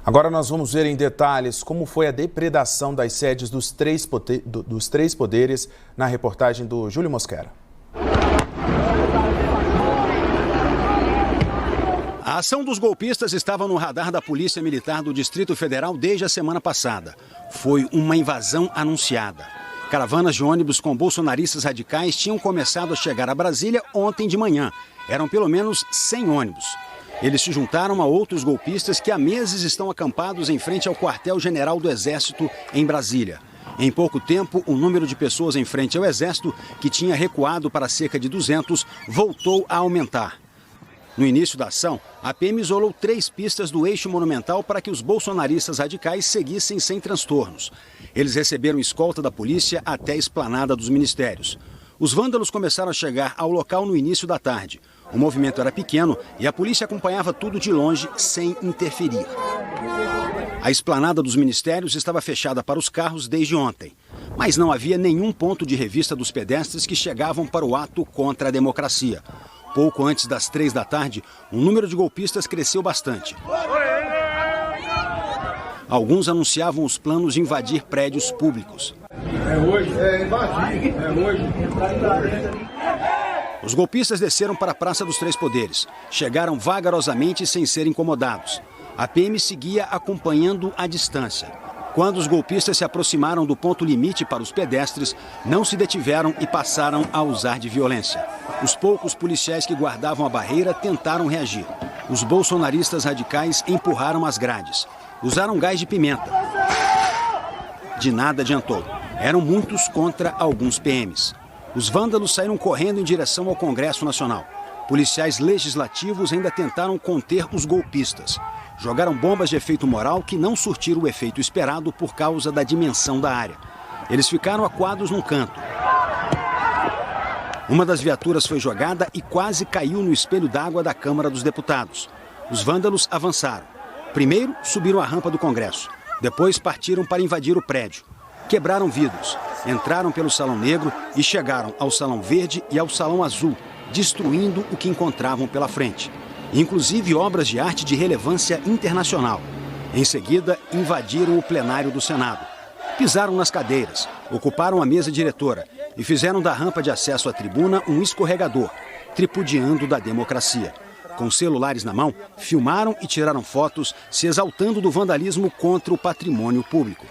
Agora nós vamos ver em detalhes como foi a depredação das sedes dos três poderes na reportagem do Júlio Mosquera. A ação dos golpistas estava no radar da Polícia Militar do Distrito Federal desde a semana passada. Foi uma invasão anunciada. Caravanas de ônibus com bolsonaristas radicais tinham começado a chegar a Brasília ontem de manhã. Eram pelo menos 100 ônibus. Eles se juntaram a outros golpistas que há meses estão acampados em frente ao quartel-general do Exército em Brasília. Em pouco tempo, o número de pessoas em frente ao Exército, que tinha recuado para cerca de 200, voltou a aumentar. No início da ação, a PM isolou 3 pistas do eixo monumental para que os bolsonaristas radicais seguissem sem transtornos. Eles receberam escolta da polícia até a esplanada dos ministérios. Os vândalos começaram a chegar ao local no início da tarde. O movimento era pequeno e a polícia acompanhava tudo de longe, sem interferir. A esplanada dos ministérios estava fechada para os carros desde ontem. Mas não havia nenhum ponto de revista dos pedestres que chegavam para o ato contra a democracia. Pouco antes das 3 da tarde, o número de golpistas cresceu bastante. Alguns anunciavam os planos de invadir prédios públicos. Os golpistas desceram para a Praça dos Três Poderes. Chegaram vagarosamente sem ser incomodados. A PM seguia acompanhando à distância. Quando os golpistas se aproximaram do ponto limite para os pedestres, não se detiveram e passaram a usar de violência. Os poucos policiais que guardavam a barreira tentaram reagir. Os bolsonaristas radicais empurraram as grades. Usaram gás de pimenta. De nada adiantou. Eram muitos contra alguns PMs. Os vândalos saíram correndo em direção ao Congresso Nacional. Policiais legislativos ainda tentaram conter os golpistas. Jogaram bombas de efeito moral que não surtiram o efeito esperado por causa da dimensão da área. Eles ficaram acuados num canto. Uma das viaturas foi jogada e quase caiu no espelho d'água da Câmara dos Deputados. Os vândalos avançaram. Primeiro, subiram a rampa do Congresso. Depois, partiram para invadir o prédio. Quebraram vidros, entraram pelo Salão Negro e chegaram ao Salão Verde e ao Salão Azul, destruindo o que encontravam pela frente. Inclusive obras de arte de relevância internacional. Em seguida, invadiram o plenário do Senado. Pisaram nas cadeiras, ocuparam a mesa diretora e fizeram da rampa de acesso à tribuna um escorregador, tripudiando da democracia. Com celulares na mão, filmaram e tiraram fotos, se exaltando do vandalismo contra o patrimônio público.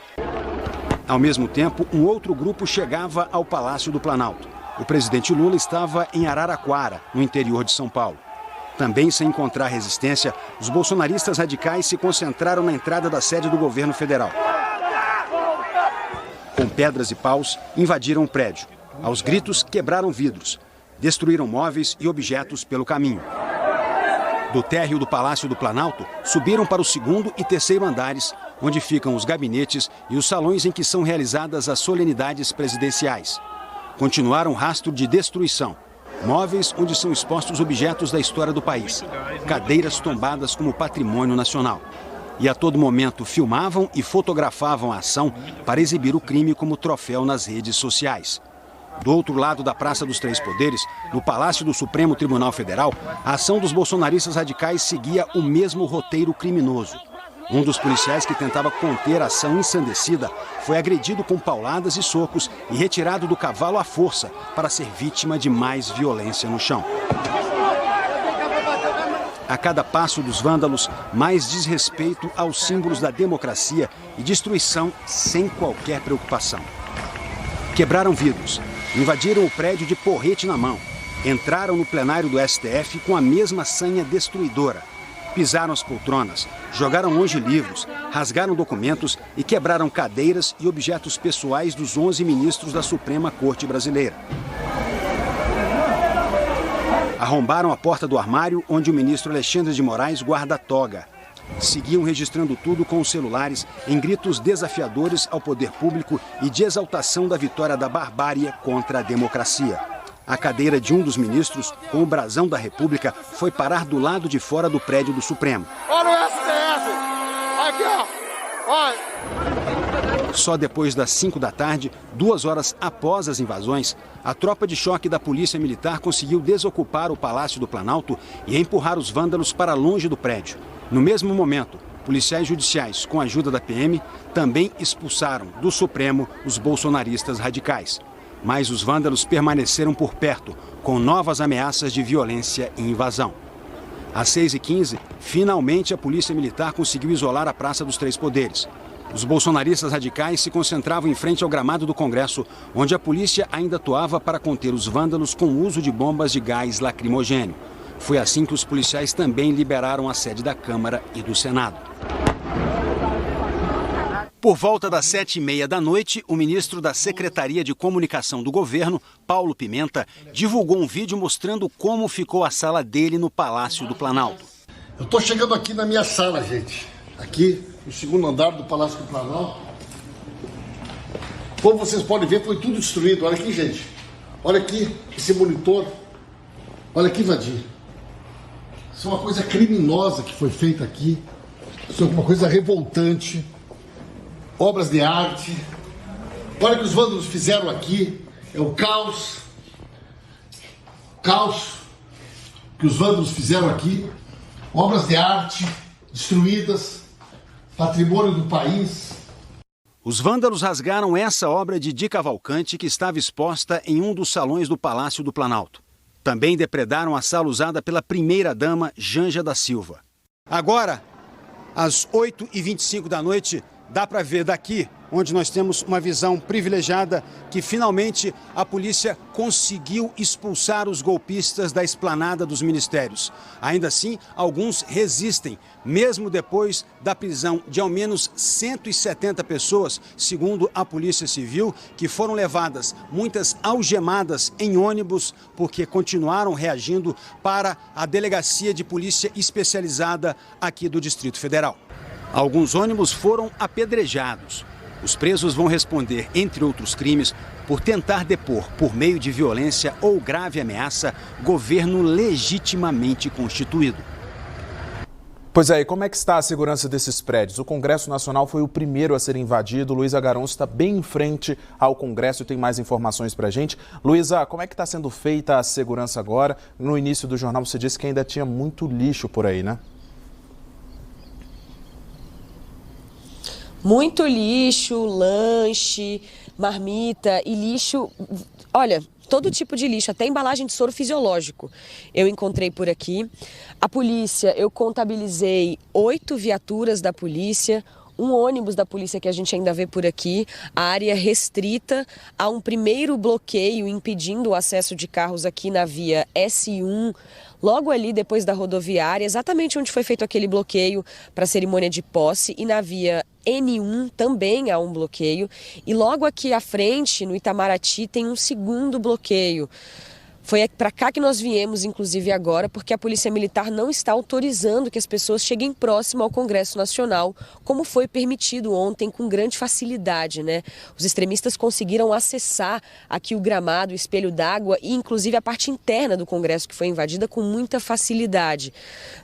Ao mesmo tempo, um outro grupo chegava ao Palácio do Planalto. O presidente Lula estava em Araraquara, no interior de São Paulo. Também sem encontrar resistência, os bolsonaristas radicais se concentraram na entrada da sede do governo federal. Com pedras e paus, invadiram o prédio. Aos gritos, quebraram vidros. Destruíram móveis e objetos pelo caminho. Do térreo do Palácio do Planalto, subiram para o 2º e 3º andares, onde ficam os gabinetes e os salões em que são realizadas as solenidades presidenciais. Continuaram rastro de destruição. Móveis onde são expostos objetos da história do país. Cadeiras tombadas como patrimônio nacional. E a todo momento filmavam e fotografavam a ação para exibir o crime como troféu nas redes sociais. Do outro lado da Praça dos Três Poderes, no Palácio do Supremo Tribunal Federal, a ação dos bolsonaristas radicais seguia o mesmo roteiro criminoso. Um dos policiais que tentava conter a ação ensandecida foi agredido com pauladas e socos e retirado do cavalo à força para ser vítima de mais violência no chão. A cada passo dos vândalos, mais desrespeito aos símbolos da democracia e destruição sem qualquer preocupação. Quebraram vidros, invadiram o prédio de porrete na mão, entraram no plenário do STF com a mesma sanha destruidora. Pisaram as poltronas, jogaram longe livros, rasgaram documentos e quebraram cadeiras e objetos pessoais dos 11 ministros da Suprema Corte Brasileira. Arrombaram a porta do armário onde o ministro Alexandre de Moraes guarda a toga. Seguiam registrando tudo com os celulares em gritos desafiadores ao poder público e de exaltação da vitória da barbárie contra a democracia. A cadeira de um dos ministros, com o brasão da República, foi parar do lado de fora do prédio do Supremo. Olha o STF! Aqui, ó! Olha! Só depois das 5 da tarde, 2 horas após as invasões, a tropa de choque da Polícia Militar conseguiu desocupar o Palácio do Planalto e empurrar os vândalos para longe do prédio. No mesmo momento, Policiais judiciais, com a ajuda da PM, também expulsaram do Supremo os bolsonaristas radicais. Mas os vândalos permaneceram por perto, com novas ameaças de violência e invasão. Às 6h15, finalmente a Polícia Militar conseguiu isolar a Praça dos Três Poderes. Os bolsonaristas radicais se concentravam em frente ao gramado do Congresso, onde a polícia ainda atuava para conter os vândalos com o uso de bombas de gás lacrimogêneo. Foi assim que os policiais também liberaram a sede da Câmara e do Senado. Por volta das 7h30 da noite, o ministro da Secretaria de Comunicação do governo, Paulo Pimenta, divulgou um vídeo mostrando como ficou a sala dele no Palácio do Planalto. Eu estou chegando aqui na minha sala, gente. Aqui, no segundo andar do Palácio do Planalto. Como vocês podem ver, foi tudo destruído. Olha aqui, gente. Olha aqui, esse monitor. Olha aqui, Vadir. Isso é uma coisa criminosa que foi feita aqui. Isso é uma coisa revoltante. Obras de arte. Olha o que os vândalos fizeram aqui. É o caos. Caos que os vândalos fizeram aqui. Obras de arte destruídas. Patrimônio do país. Os vândalos rasgaram essa obra de Di Cavalcanti que estava exposta em um dos salões do Palácio do Planalto. Também depredaram a sala usada pela primeira-dama Janja da Silva. Agora, às 8h25 da noite, dá para ver daqui, onde nós temos uma visão privilegiada, que finalmente a polícia conseguiu expulsar os golpistas da esplanada dos ministérios. Ainda assim, alguns resistem, mesmo depois da prisão de ao menos 170 pessoas, segundo a Polícia Civil, que foram levadas, muitas algemadas em ônibus, porque continuaram reagindo para a Delegacia de Polícia Especializada aqui do Distrito Federal. Alguns ônibus foram apedrejados. Os presos vão responder, entre outros crimes, por tentar depor, por meio de violência ou grave ameaça, governo legitimamente constituído. Pois é, e como é que está a segurança desses prédios? O Congresso Nacional foi o primeiro a ser invadido. Luísa Garanço está bem em frente ao Congresso e tem mais informações para a gente. Luísa, como é que está sendo feita a segurança agora? No início do jornal você disse que ainda tinha muito lixo por aí, né? Muito lixo, lanche, marmita e lixo, olha, todo tipo de lixo, até embalagem de soro fisiológico eu encontrei por aqui. A polícia, eu contabilizei 8 viaturas da polícia, um ônibus da polícia que a gente ainda vê por aqui, a área restrita a um primeiro bloqueio impedindo o acesso de carros aqui na via S1, logo ali depois da rodoviária, exatamente onde foi feito aquele bloqueio para a cerimônia de posse, e na via N1 também há um bloqueio, e logo aqui à frente, no Itamaraty, tem um segundo bloqueio. Foi para cá que nós viemos, inclusive agora, porque a Polícia Militar não está autorizando que as pessoas cheguem próximo ao Congresso Nacional, como foi permitido ontem com grande facilidade, né? Os extremistas conseguiram acessar aqui o gramado, o espelho d'água e inclusive a parte interna do Congresso, que foi invadida com muita facilidade,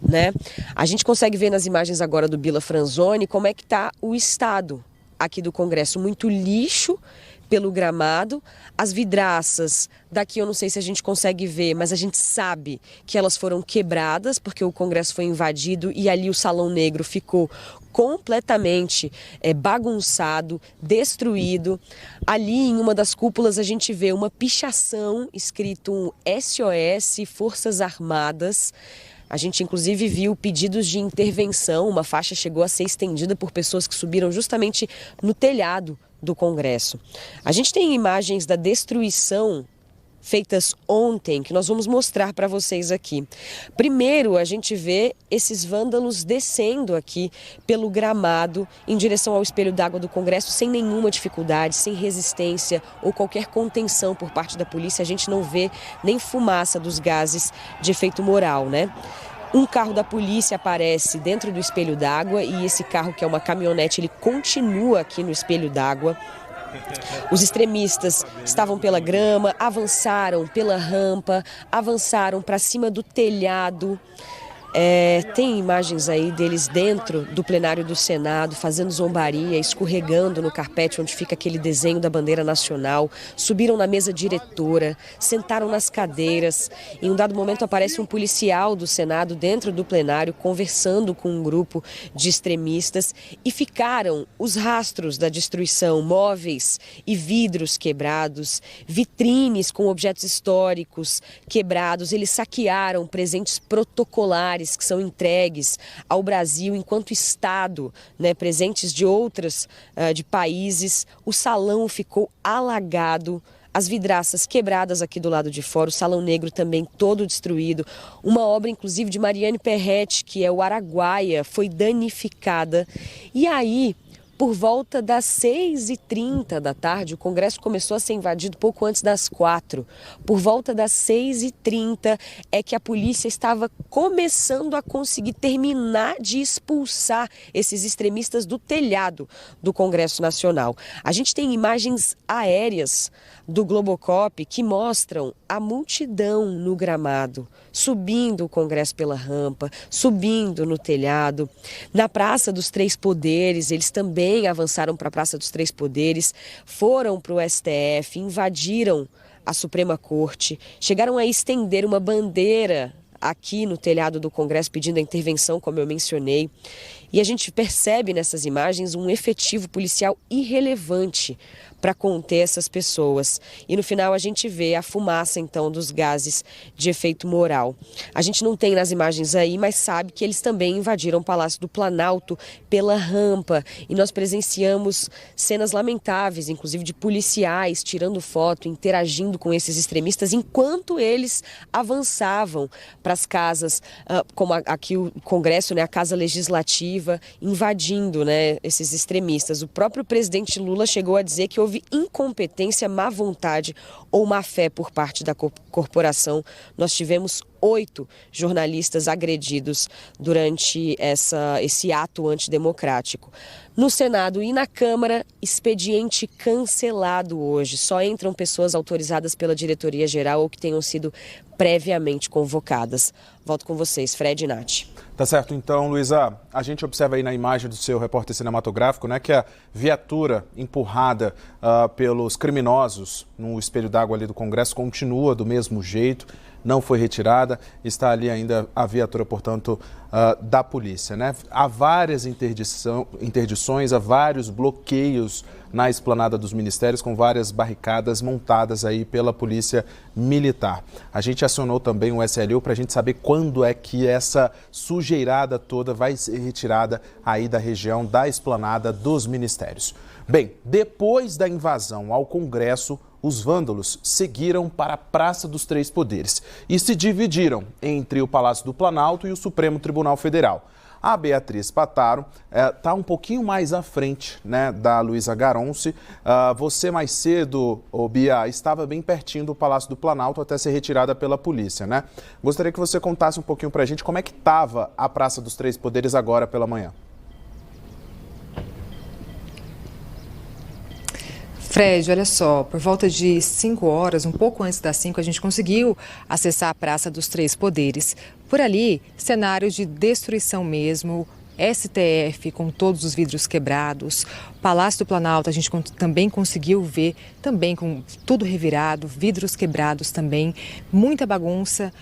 né? A gente consegue ver nas imagens agora do Bila Franzoni como é que está o estado aqui do Congresso. Muito lixo pelo gramado, as vidraças, daqui eu não sei se a gente consegue ver, mas a gente sabe que elas foram quebradas porque o Congresso foi invadido e ali o Salão Negro ficou completamente bagunçado, destruído. Ali em uma das cúpulas a gente vê uma pichação escrito um SOS Forças Armadas. A gente inclusive viu pedidos de intervenção, uma faixa chegou a ser estendida por pessoas que subiram justamente no telhado do Congresso. A gente tem imagens da destruição feitas ontem, que nós vamos mostrar para vocês aqui. Primeiro, a gente vê esses vândalos descendo aqui pelo gramado em direção ao espelho d'água do Congresso sem nenhuma dificuldade, sem resistência ou qualquer contenção por parte da polícia. A gente não vê nem fumaça dos gases de efeito moral, né? Um carro da polícia aparece dentro do espelho d'água e esse carro, que é uma caminhonete, ele continua aqui no espelho d'água. Os extremistas estavam pela grama, avançaram pela rampa, avançaram para cima do telhado. Tem imagens aí deles dentro do plenário do Senado, fazendo zombaria, escorregando no carpete onde fica aquele desenho da bandeira nacional, subiram na mesa diretora, sentaram nas cadeiras. Em um dado momento aparece um policial do Senado dentro do plenário conversando com um grupo de extremistas e ficaram os rastros da destruição, móveis e vidros quebrados, vitrines com objetos históricos quebrados. Eles saquearam presentes protocolares que são entregues ao Brasil enquanto Estado, né, presentes de de países. O salão ficou alagado, as vidraças quebradas aqui do lado de fora, o Salão Negro também todo destruído. Uma obra, inclusive, de Mariane Perretti, que é o Araguaia, foi danificada. E aí, por volta das 6h30 da tarde, o Congresso começou a ser invadido pouco antes das 4h. Por volta das 6h30 é que a polícia estava começando a conseguir terminar de expulsar esses extremistas do telhado do Congresso Nacional. A gente tem imagens aéreas do Globocop que mostram a multidão no gramado, subindo o Congresso pela rampa, subindo no telhado. Na Praça dos Três Poderes, eles também avançaram para a Praça dos Três Poderes, foram para o STF, invadiram a Suprema Corte, chegaram a estender uma bandeira aqui no telhado do Congresso pedindo a intervenção, como eu mencionei. E a gente percebe nessas imagens um efetivo policial irrelevante para conter essas pessoas. E no final a gente vê a fumaça, então, dos gases de efeito moral. A gente não tem nas imagens aí, mas sabe que eles também invadiram o Palácio do Planalto pela rampa. E nós presenciamos cenas lamentáveis, inclusive de policiais tirando foto, interagindo com esses extremistas, enquanto eles avançavam para as casas, como aqui o Congresso, né, a Casa Legislativa, invadindo, né, esses extremistas. O próprio presidente Lula chegou a dizer que houve incompetência, má vontade ou má fé por parte da corporação. Nós tivemos 8 jornalistas agredidos durante esse ato antidemocrático. No Senado e na Câmara, expediente cancelado hoje. Só entram pessoas autorizadas pela diretoria-geral ou que tenham sido previamente convocadas. Volto com vocês, Fred e Nath. Tá certo, então, Luísa, a gente observa aí na imagem do seu repórter cinematográfico, né, que a viatura empurrada pelos criminosos no espelho d'água ali do Congresso continua do mesmo jeito, não foi retirada, está ali ainda a viatura, portanto, da polícia, né? Há várias interdições, há vários bloqueios na esplanada dos ministérios, com várias barricadas montadas aí pela Polícia Militar. A gente acionou também o SLU para a gente saber quando é que essa sujeirada toda vai ser retirada aí da região da esplanada dos ministérios. Bem, depois da invasão ao Congresso, os vândalos seguiram para a Praça dos Três Poderes e se dividiram entre o Palácio do Planalto e o Supremo Tribunal Federal. A Beatriz Pataro está um pouquinho mais à frente, né, da Luísa Garonce. Você mais cedo, Bia, estava bem pertinho do Palácio do Planalto até ser retirada pela polícia, né? Gostaria que você contasse um pouquinho para a gente como é que estava a Praça dos Três Poderes agora pela manhã. Fred, olha só, por volta de 5 horas, um pouco antes das 5, a gente conseguiu acessar a Praça dos Três Poderes. Por ali, cenários de destruição mesmo, STF com todos os vidros quebrados, Palácio do Planalto a gente também conseguiu ver, também com tudo revirado, vidros quebrados também, muita bagunça,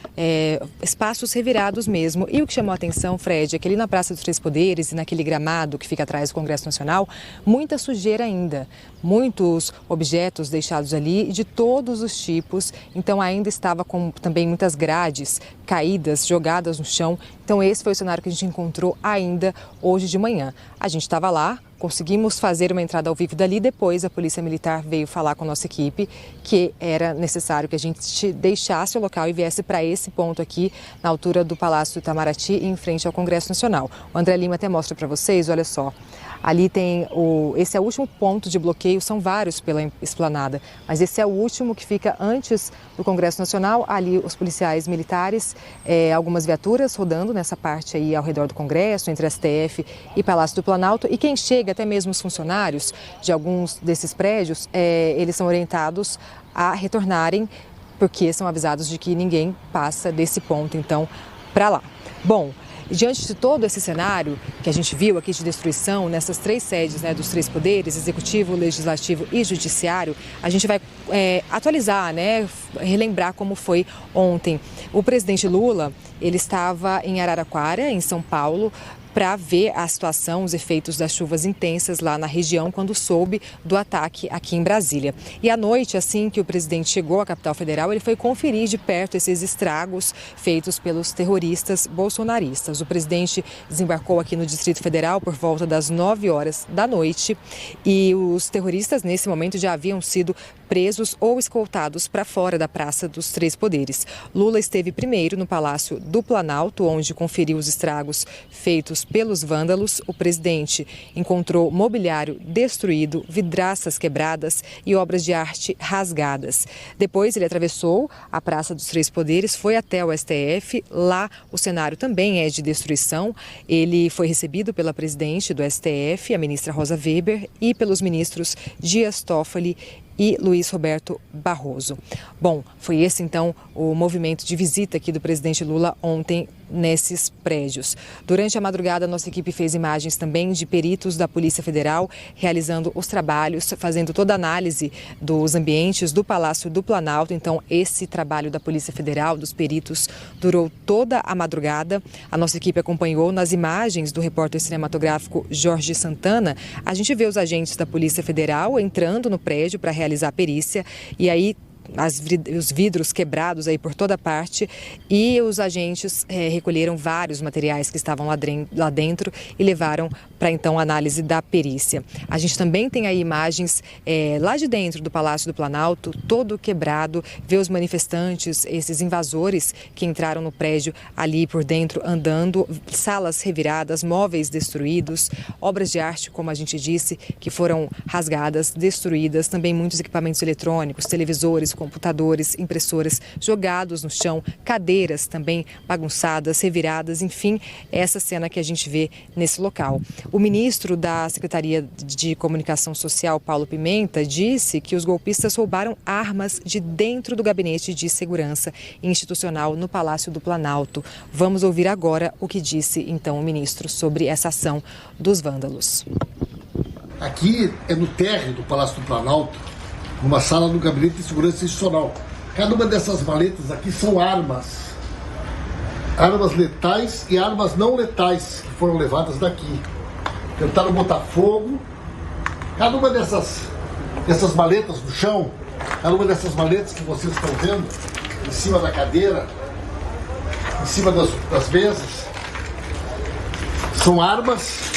espaços revirados mesmo. E o que chamou a atenção, Fred, é que ali na Praça dos Três Poderes e naquele gramado que fica atrás do Congresso Nacional, muita sujeira ainda, muitos objetos deixados ali de todos os tipos, então ainda estava com também muitas grades caídas, jogadas no chão. Então esse foi o cenário que a gente encontrou ainda hoje de manhã. A gente estava lá, conseguimos fazer uma entrada ao vivo dali, depois a Polícia Militar veio falar com a nossa equipe que era necessário que a gente deixasse o local e viesse para esse ponto aqui, na altura do Palácio do Itamaraty, em frente ao Congresso Nacional. O André Lima até mostra para vocês, olha só. Ali tem esse é o último ponto de bloqueio, são vários pela esplanada, mas esse é o último que fica antes do Congresso Nacional. Ali os policiais militares, algumas viaturas rodando nessa parte aí ao redor do Congresso, entre STF e Palácio do Planalto. E quem chega, até mesmo os funcionários de alguns desses prédios, eles são orientados a retornarem, porque são avisados de que ninguém passa desse ponto. Então, para lá. Bom, diante de todo esse cenário que a gente viu aqui de destruição nessas 3 sedes, né, dos 3 poderes, executivo, legislativo e judiciário, a gente vai atualizar, né, relembrar como foi ontem. O presidente Lula, ele estava em Araraquara, em São Paulo, para ver a situação, os efeitos das chuvas intensas lá na região, quando soube do ataque aqui em Brasília. E à noite, assim que o presidente chegou à capital federal, ele foi conferir de perto esses estragos feitos pelos terroristas bolsonaristas. O presidente desembarcou aqui no Distrito Federal por volta das 9 horas da noite e os terroristas, nesse momento, já haviam sido presos ou escoltados para fora da Praça dos 3 Poderes. Lula esteve primeiro no Palácio do Planalto, onde conferiu os estragos feitos pelos vândalos. O presidente encontrou mobiliário destruído, vidraças quebradas e obras de arte rasgadas. Depois ele atravessou a Praça dos 3 Poderes, foi até o STF. Lá o cenário também é de destruição. Ele foi recebido pela presidente do STF, a ministra Rosa Weber, e pelos ministros Dias Toffoli e Luiz Roberto Barroso. Bom, foi esse então o movimento de visita aqui do presidente Lula ontem nesses prédios. Durante a madrugada, nossa equipe fez imagens também de peritos da Polícia Federal realizando os trabalhos, fazendo toda a análise dos ambientes do Palácio do Planalto. Então, esse trabalho da Polícia Federal, dos peritos, durou toda a madrugada. A nossa equipe acompanhou nas imagens do repórter cinematográfico Jorge Santana. A gente vê os agentes da Polícia Federal entrando no prédio para realizar a perícia e aí os vidros quebrados aí por toda parte e os agentes recolheram vários materiais que estavam lá dentro e levaram para então a análise da perícia. A gente também tem aí imagens lá de dentro do Palácio do Planalto, todo quebrado, vê os manifestantes, esses invasores que entraram no prédio ali por dentro andando, salas reviradas, móveis destruídos, obras de arte, como a gente disse, que foram rasgadas, destruídas, também muitos equipamentos eletrônicos, televisores, computadores, impressoras jogados no chão, cadeiras também bagunçadas, reviradas, enfim, essa cena que a gente vê nesse local. O ministro da Secretaria de Comunicação Social, Paulo Pimenta, disse que os golpistas roubaram armas de dentro do gabinete de segurança institucional no Palácio do Planalto. Vamos ouvir agora o que disse então o ministro sobre essa ação dos vândalos. Aqui é no térreo do Palácio do Planalto, numa sala do Gabinete de Segurança Institucional. Cada uma dessas maletas aqui são armas. Armas letais e armas não letais que foram levadas daqui. Tentaram botar fogo. Cada uma dessas maletas no chão, cada uma dessas maletas que vocês estão vendo, em cima da cadeira, em cima das mesas, são armas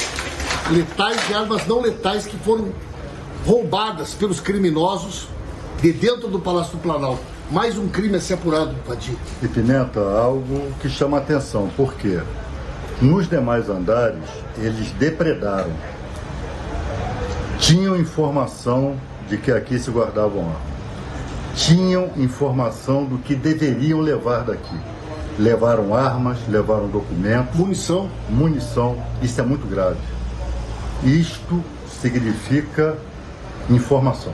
letais e armas não letais que foram roubadas pelos criminosos de dentro do Palácio do Planalto. Mais um crime a ser apurado, Vadir. E Pimenta, algo que chama a atenção, porque nos demais andares eles depredaram. Tinham informação de que aqui se guardavam armas. Tinham informação do que deveriam levar daqui. Levaram armas, levaram documentos. Munição. Isso é muito grave. Isto significa informação.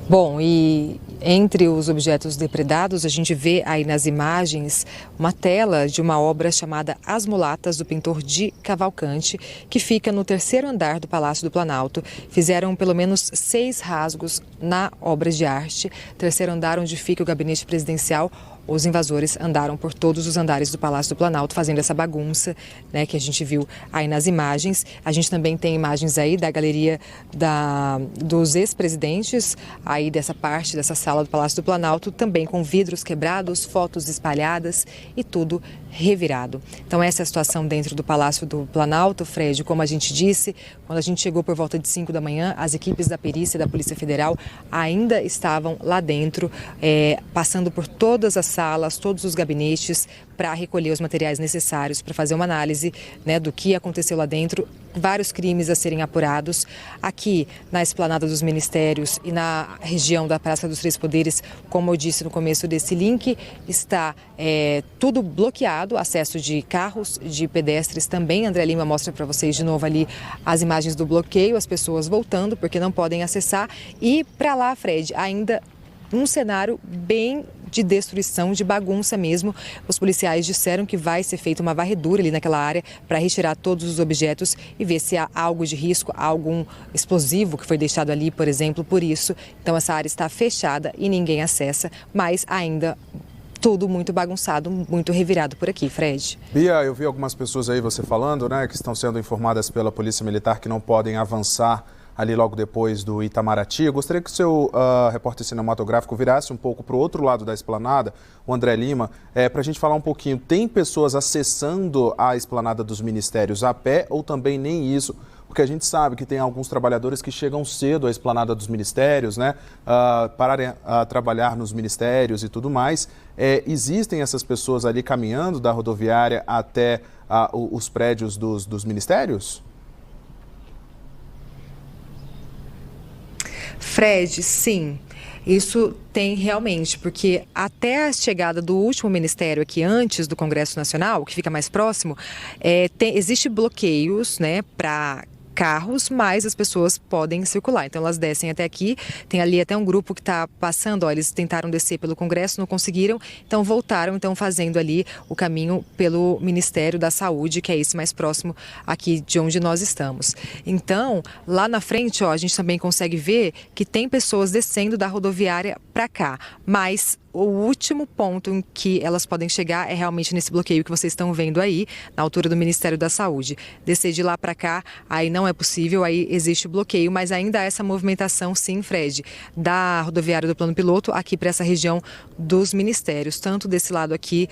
Bom, e entre os objetos depredados, a gente vê aí nas imagens uma tela de uma obra chamada As Mulatas, do pintor Di Cavalcante, que fica no 3º andar do Palácio do Planalto. Fizeram pelo menos 6 rasgos na obra de arte. 3º andar, onde fica o gabinete presidencial. Os invasores andaram por todos os andares do Palácio do Planalto fazendo essa bagunça, né, que a gente viu aí nas imagens. A gente também tem imagens aí da galeria dos ex-presidentes, aí dessa parte, dessa sala do Palácio do Planalto, também com vidros quebrados, fotos espalhadas e tudo revirado. Então essa é a situação dentro do Palácio do Planalto, Fred. Como a gente disse, quando a gente chegou por volta de 5 da manhã, as equipes da perícia da Polícia Federal ainda estavam lá dentro, passando por todas as salas, todos os gabinetes, para recolher os materiais necessários para fazer uma análise, né, do que aconteceu lá dentro. Vários crimes a serem apurados. Aqui na Esplanada dos Ministérios e na região da Praça dos 3 Poderes, como eu disse no começo desse link, está tudo bloqueado, acesso de carros, de pedestres também. André Lima mostra para vocês de novo ali as imagens do bloqueio, as pessoas voltando porque não podem acessar. E para lá, Fred, ainda um cenário bem de destruição, de bagunça mesmo. Os policiais disseram que vai ser feita uma varredura ali naquela área para retirar todos os objetos e ver se há algo de risco, algum explosivo que foi deixado ali, por exemplo. Por isso, então essa área está fechada e ninguém acessa, mas ainda tudo muito bagunçado, muito revirado por aqui, Fred. Bia, eu vi algumas pessoas aí, você falando, né, que estão sendo informadas pela Polícia Militar que não podem avançar ali logo depois do Itamaraty. Eu gostaria que o seu repórter cinematográfico virasse um pouco para o outro lado da esplanada, o André Lima, para a gente falar um pouquinho. Tem pessoas acessando a esplanada dos ministérios a pé ou também nem isso? Porque a gente sabe que tem alguns trabalhadores que chegam cedo à esplanada dos ministérios, né, para trabalhar nos ministérios e tudo mais. Existem essas pessoas ali caminhando da rodoviária até os prédios dos ministérios? Fred, sim. Isso tem realmente, porque até a chegada do último ministério aqui, antes do Congresso Nacional, que fica mais próximo, existe bloqueios, né, para carros, mas as pessoas podem circular. Então elas descem até aqui, tem ali até um grupo que está passando, ó, eles tentaram descer pelo Congresso, não conseguiram, então voltaram, então fazendo ali o caminho pelo Ministério da Saúde, que é esse mais próximo aqui de onde nós estamos. Então, lá na frente, ó, a gente também consegue ver que tem pessoas descendo da rodoviária para cá, mas o último ponto em que elas podem chegar é realmente nesse bloqueio que vocês estão vendo aí, na altura do Ministério da Saúde. Descer de lá para cá, aí não é possível, aí existe bloqueio, mas ainda há essa movimentação, sim, Fred, da rodoviária do Plano Piloto aqui para essa região dos ministérios, tanto desse lado aqui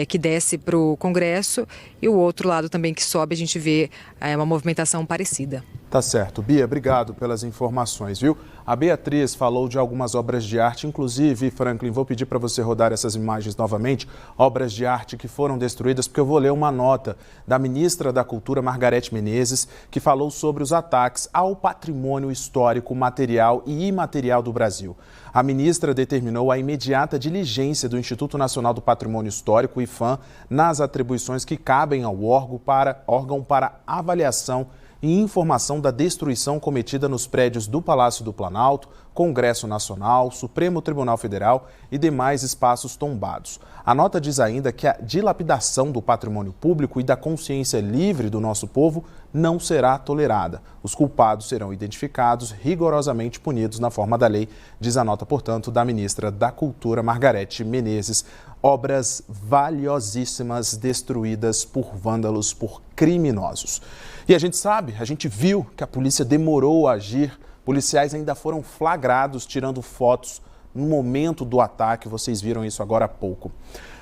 que desce para o Congresso e o outro lado também que sobe, a gente vê uma movimentação parecida. Tá certo. Bia, obrigado pelas informações, viu? A Beatriz falou de algumas obras de arte, inclusive, Franklin, vou pedir para você rodar essas imagens novamente, obras de arte que foram destruídas, porque eu vou ler uma nota da ministra da Cultura, Margarete Menezes, que falou sobre os ataques ao patrimônio histórico, material e imaterial do Brasil. A ministra determinou a imediata diligência do Instituto Nacional do Patrimônio Histórico, IPHAN, nas atribuições que cabem ao órgão para avaliação e informação da destruição cometida nos prédios do Palácio do Planalto, Congresso Nacional, Supremo Tribunal Federal e demais espaços tombados. A nota diz ainda que a dilapidação do patrimônio público e da consciência livre do nosso povo não será tolerada. Os culpados serão identificados, rigorosamente punidos na forma da lei, diz a nota, portanto, da ministra da Cultura, Margarete Menezes. Obras valiosíssimas destruídas por vândalos, por criminosos. E a gente viu que a polícia demorou a agir. Policiais ainda foram flagrados tirando fotos no momento do ataque. Vocês viram isso agora há pouco.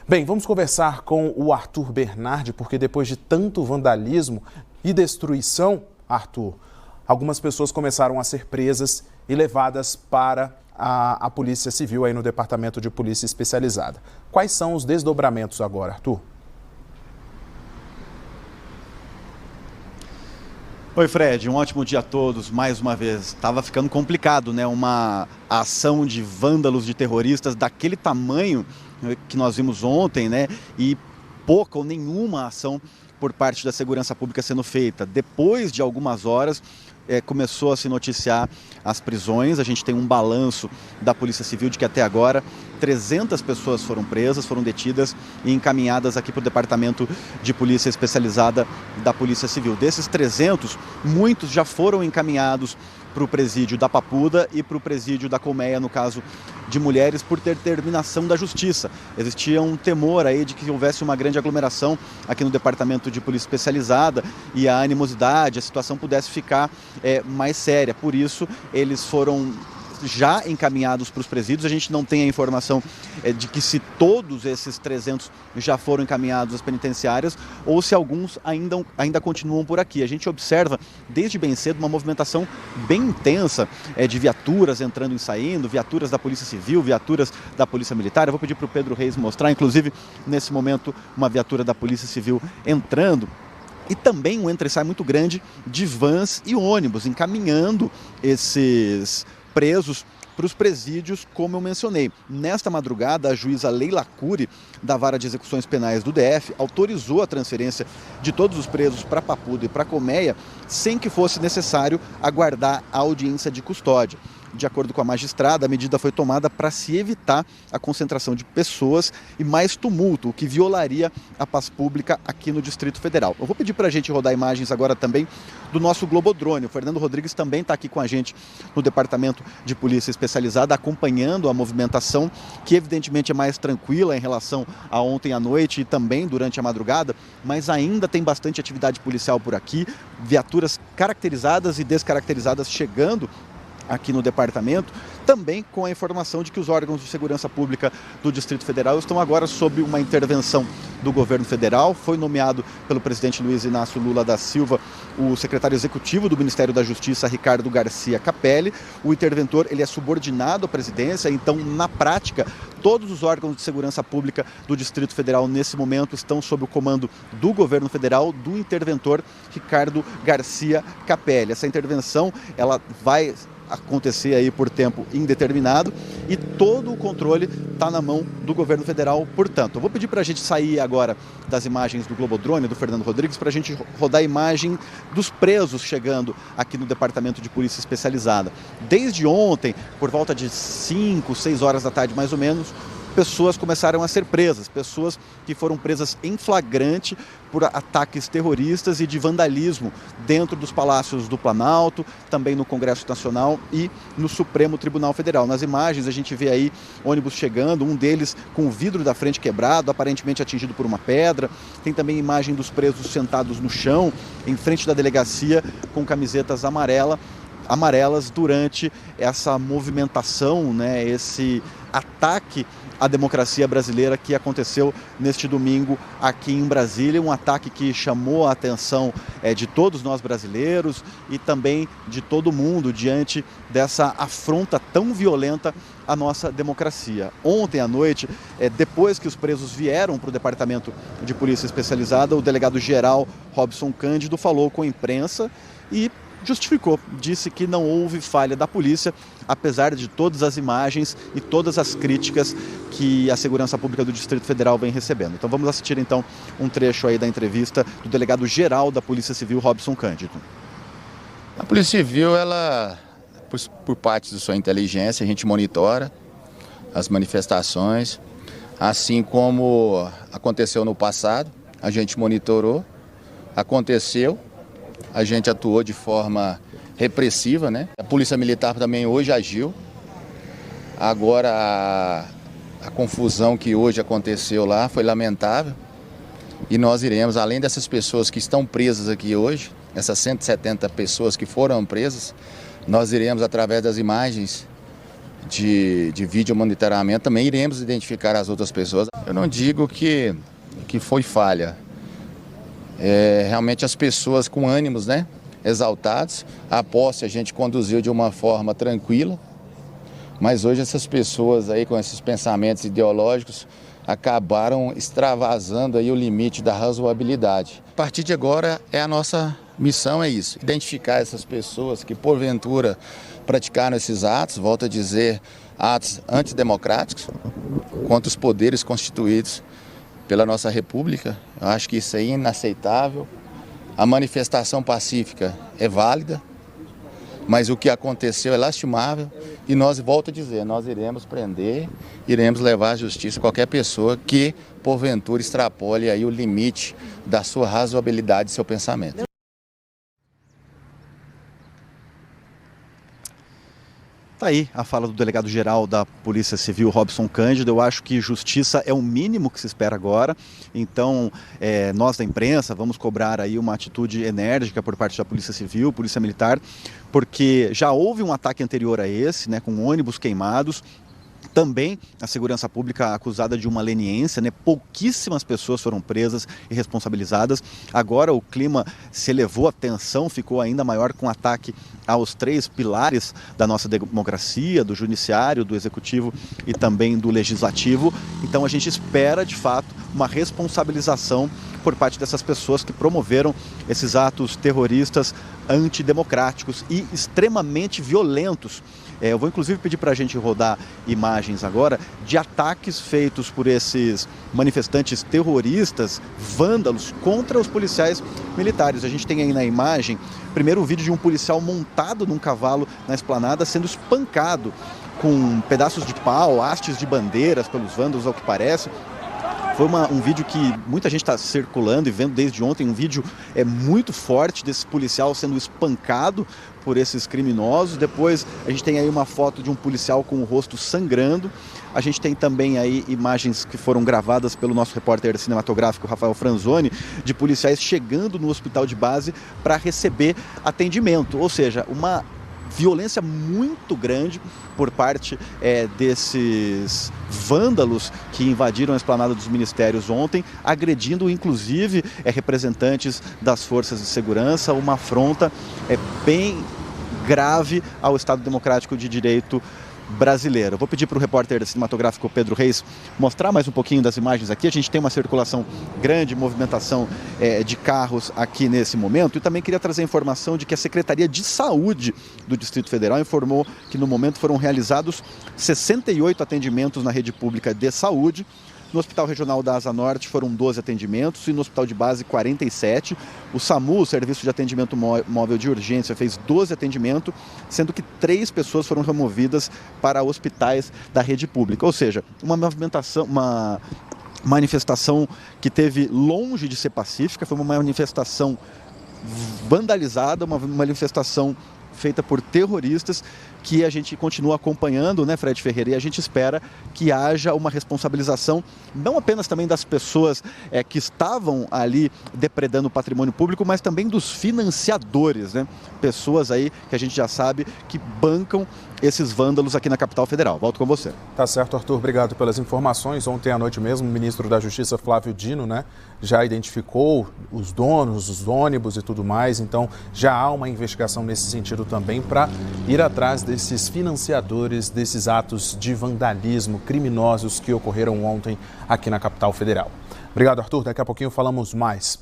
Bem, vamos conversar com o Arthur Bernardi, porque depois de tanto vandalismo e destruição, Arthur, algumas pessoas começaram a ser presas e levadas para a Polícia Civil aí no Departamento de Polícia Especializada. Quais são os desdobramentos agora, Arthur? Oi, Fred, um ótimo dia a todos, mais uma vez. Estava ficando complicado, né? Uma ação de vândalos, de terroristas daquele tamanho que nós vimos ontem, né? E pouca ou nenhuma ação por parte da segurança pública sendo feita. Depois de algumas horas, começou a se noticiar as prisões. A gente tem um balanço da Polícia Civil de que até agora 300 pessoas foram presas, foram detidas e encaminhadas aqui para o Departamento de Polícia Especializada da Polícia Civil. Desses 300, muitos já foram encaminhados para o presídio da Papuda e para o presídio da Colmeia, no caso de mulheres, por determinação da Justiça. Existia um temor aí de que houvesse uma grande aglomeração aqui no Departamento de Polícia Especializada e a animosidade, a situação pudesse ficar mais séria. Por isso, eles foram já encaminhados para os presídios. A gente não tem a informação de que se todos esses 300 já foram encaminhados às penitenciárias ou se alguns ainda continuam por aqui. A gente observa desde bem cedo uma movimentação bem intensa de viaturas entrando e saindo, viaturas da Polícia Civil, viaturas da Polícia Militar. Eu vou pedir para o Pedro Reis mostrar, inclusive, nesse momento, uma viatura da Polícia Civil entrando. E também um entra e sai muito grande de vans e ônibus, encaminhando esses presos para os presídios, como eu mencionei. Nesta madrugada, a juíza Leila Cury, da Vara de Execuções Penais do DF, autorizou a transferência de todos os presos para Papuda e para Colmeia, sem que fosse necessário aguardar a audiência de custódia. De acordo com a magistrada, a medida foi tomada para se evitar a concentração de pessoas e mais tumulto, o que violaria a paz pública aqui no Distrito Federal. Eu vou pedir para a gente rodar imagens agora também do nosso Globodrone. O Fernando Rodrigues também está aqui com a gente no Departamento de Polícia Especializada, acompanhando a movimentação, que evidentemente é mais tranquila em relação a ontem à noite e também durante a madrugada, mas ainda tem bastante atividade policial por aqui, viaturas caracterizadas e descaracterizadas chegando aqui no departamento, também com a informação de que os órgãos de segurança pública do Distrito Federal estão agora sob uma intervenção do governo federal. Foi nomeado pelo presidente Luiz Inácio Lula da Silva o secretário executivo do Ministério da Justiça, Ricardo Garcia Capelli. O interventor ele é subordinado à presidência, então, na prática, todos os órgãos de segurança pública do Distrito Federal, nesse momento, estão sob o comando do governo federal, do interventor Ricardo Garcia Capelli. Essa intervenção ela vai acontecer aí por tempo indeterminado e todo o controle está na mão do governo federal, portanto. Eu vou pedir para a gente sair agora das imagens do Globodrone, do Fernando Rodrigues, para a gente rodar a imagem dos presos chegando aqui no Departamento de Polícia Especializada. Desde ontem, por volta de 5, 6 horas da tarde mais ou menos, pessoas começaram a ser presas, pessoas que foram presas em flagrante por ataques terroristas e de vandalismo dentro dos palácios do Planalto, também no Congresso Nacional e no Supremo Tribunal Federal. Nas imagens a gente vê aí ônibus chegando, um deles com o vidro da frente quebrado, aparentemente atingido por uma pedra. Tem também imagem dos presos sentados no chão, em frente da delegacia, com camisetas amarelas durante essa movimentação, né, esse ataque à democracia brasileira que aconteceu neste domingo aqui em Brasília, um ataque que chamou a atenção de todos nós brasileiros e também de todo mundo diante dessa afronta tão violenta à nossa democracia. Ontem à noite, depois que os presos vieram para o Departamento de Polícia Especializada, o delegado-geral Robson Cândido falou com a imprensa e justificou, disse que não houve falha da polícia, apesar de todas as imagens e todas as críticas que a segurança pública do Distrito Federal vem recebendo. Então vamos assistir então um trecho aí da entrevista do delegado-geral da Polícia Civil, Robson Cândido. A Polícia Civil, ela, por parte da sua inteligência, a gente monitora as manifestações, assim como aconteceu no passado, a gente monitorou, aconteceu, a gente atuou de forma repressiva, né? A Polícia Militar também hoje agiu. Agora, a confusão que hoje aconteceu lá foi lamentável. E nós iremos, além dessas pessoas que estão presas aqui hoje, essas 170 pessoas que foram presas, nós iremos, através das imagens de vídeo monitoramento, também iremos identificar as outras pessoas. Eu não digo que foi falha. Realmente as pessoas com ânimos, né, exaltados. A posse a gente conduziu de uma forma tranquila, mas hoje essas pessoas aí com esses pensamentos ideológicos acabaram extravasando aí o limite da razoabilidade. A partir de agora a nossa missão é isso, identificar essas pessoas que porventura praticaram esses atos, volto a dizer, atos antidemocráticos contra os poderes constituídos pela nossa República. Eu acho que isso é inaceitável. A manifestação pacífica é válida, mas o que aconteceu é lastimável e nós, volto a dizer, nós iremos prender, iremos levar à justiça qualquer pessoa que, porventura, extrapole aí o limite da sua razoabilidade e seu pensamento. Está aí a fala do delegado-geral da Polícia Civil, Robson Cândido. Eu acho que justiça é o mínimo que se espera agora. Então, nós da imprensa vamos cobrar aí uma atitude enérgica por parte da Polícia Civil, Polícia Militar, porque já houve um ataque anterior a esse, né, com ônibus queimados. Também a segurança pública acusada de uma leniência, né? Pouquíssimas pessoas foram presas e responsabilizadas. Agora o clima se elevou, a tensão ficou ainda maior com o ataque aos 3 pilares da nossa democracia, do judiciário, do executivo e também do legislativo. Então a gente espera de fato uma responsabilização por parte dessas pessoas que promoveram esses atos terroristas antidemocráticos e extremamente violentos. Eu vou inclusive pedir para a gente rodar imagens agora de ataques feitos por esses manifestantes terroristas, vândalos, contra os policiais militares. A gente tem aí na imagem, primeiro, o vídeo de um policial montado num cavalo na esplanada sendo espancado com pedaços de pau, hastes de bandeiras pelos vândalos, ao que parece. Foi um vídeo que muita gente está circulando e vendo desde ontem, um vídeo muito forte desse policial sendo espancado por esses criminosos. Depois a gente tem aí uma foto de um policial com o rosto sangrando. A gente tem também aí imagens que foram gravadas pelo nosso repórter cinematográfico Rafael Franzoni, de policiais chegando no hospital de base para receber atendimento, ou seja, uma violência muito grande por parte desses vândalos que invadiram a esplanada dos ministérios ontem, agredindo inclusive representantes das forças de segurança, uma afronta bem grave ao Estado Democrático de Direito brasileiro. Vou pedir para o repórter cinematográfico Pedro Reis mostrar mais um pouquinho das imagens aqui. A gente tem uma circulação grande, movimentação de carros aqui nesse momento, e também queria trazer a informação de que a Secretaria de Saúde do Distrito Federal informou que no momento foram realizados 68 atendimentos na rede pública de saúde. No Hospital Regional da Asa Norte foram 12 atendimentos e no Hospital de Base 47. O SAMU, o Serviço de Atendimento Móvel de Urgência, fez 12 atendimentos, sendo que 3 pessoas foram removidas para hospitais da rede pública. Ou seja, uma manifestação que teve longe de ser pacífica, foi uma manifestação vandalizada, uma manifestação feita por terroristas, que a gente continua acompanhando, né, Fred Ferreira? E a gente espera que haja uma responsabilização, não apenas também das pessoas que estavam ali depredando o patrimônio público, mas também dos financiadores, né? Pessoas aí que a gente já sabe que bancam esses vândalos aqui na capital federal. Volto com você. Tá certo, Arthur. Obrigado pelas informações. Ontem à noite mesmo, o ministro da Justiça, Flávio Dino, né, já identificou os donos, os ônibus e tudo mais. Então, já há uma investigação nesse sentido também para ir atrás desses financiadores desses atos de vandalismo criminosos que ocorreram ontem aqui na capital federal. Obrigado, Arthur. Daqui a pouquinho falamos mais.